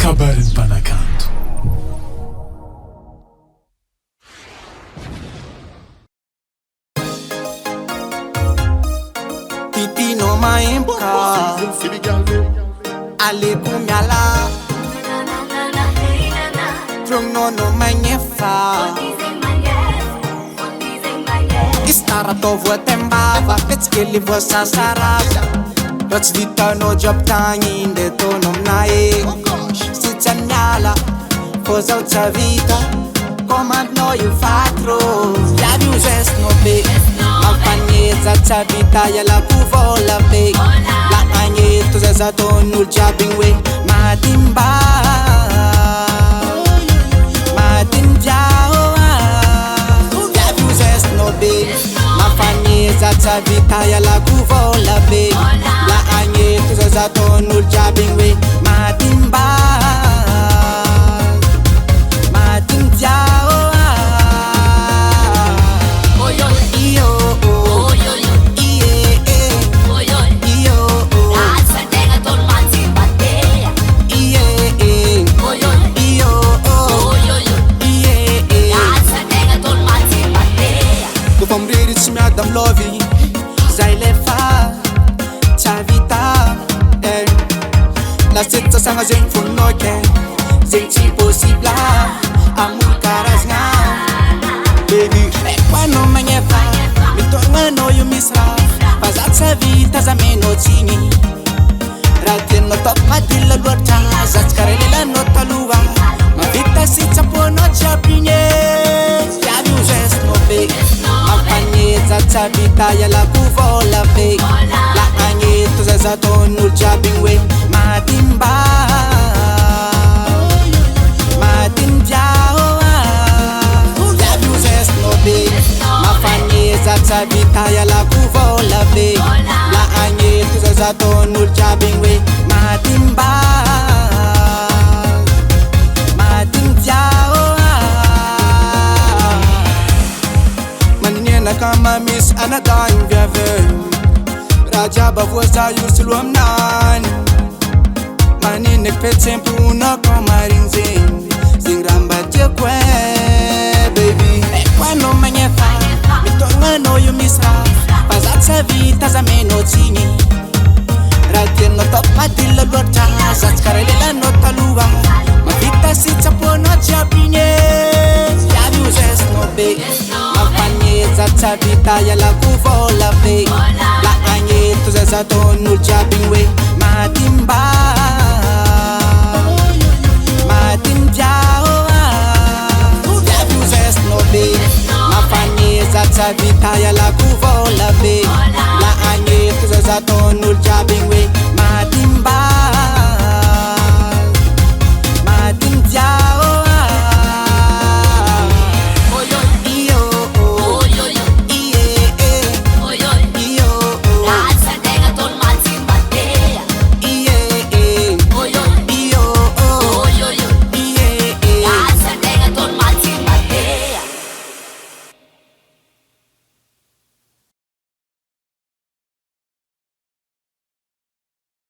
kabarin'ny mpanakanto. Titino maemboka aleko miala trognono magnefa istara tao voatembava petsikely voasasaraza raha tsy vitanao jiaby tagny nde taonao aminahy sy tsy amiala fô zaho tsy avita commandinao io vatro iavy io gestinao be mampaneza tsy avita ialako vola be la agneto zay za taon'olo jiaby igny hoe matimba matimbiao iavy io gestinao be mampaneza tsy avita ialako vola be la agneto zay za taon'olo jiaby igny hoe matimba matimbiao lovey zay lefa chavita la setsa sanga zegny fononao ke zegny tsy possible amory karazagna baby rekoanao magnefa mitognanao io misy raha fa za tsy avita za menao tsigny raha tianao ataoko madila loatra za tsy karaha lelanao taloha mavita sy tsapoanao jiaby igny iavy io gestinao be mampaneza tsy avita ialako vola be la agneto zay za taon'olo jiaby igny hoe matimba matimbiao iavy io gestinao be mampaneza tsy avita ialako vola be la agneto zay za taon'olo jiaby igny hoe matimba matimbiao kama miss anadany viave rajaba voza yusulu amnani manine petempuna komarin zing ramba tekwe baby kwano manyefa mitongano yu misra pazatsa vita za meno tsingi rateno top madilla lota zatskarelela notaluwa mavita sitsapono chapinye yavi uzes no be mampaneza tsy avita ialako vola be la agneto zay za taon'olo jiaby igny hoe matimba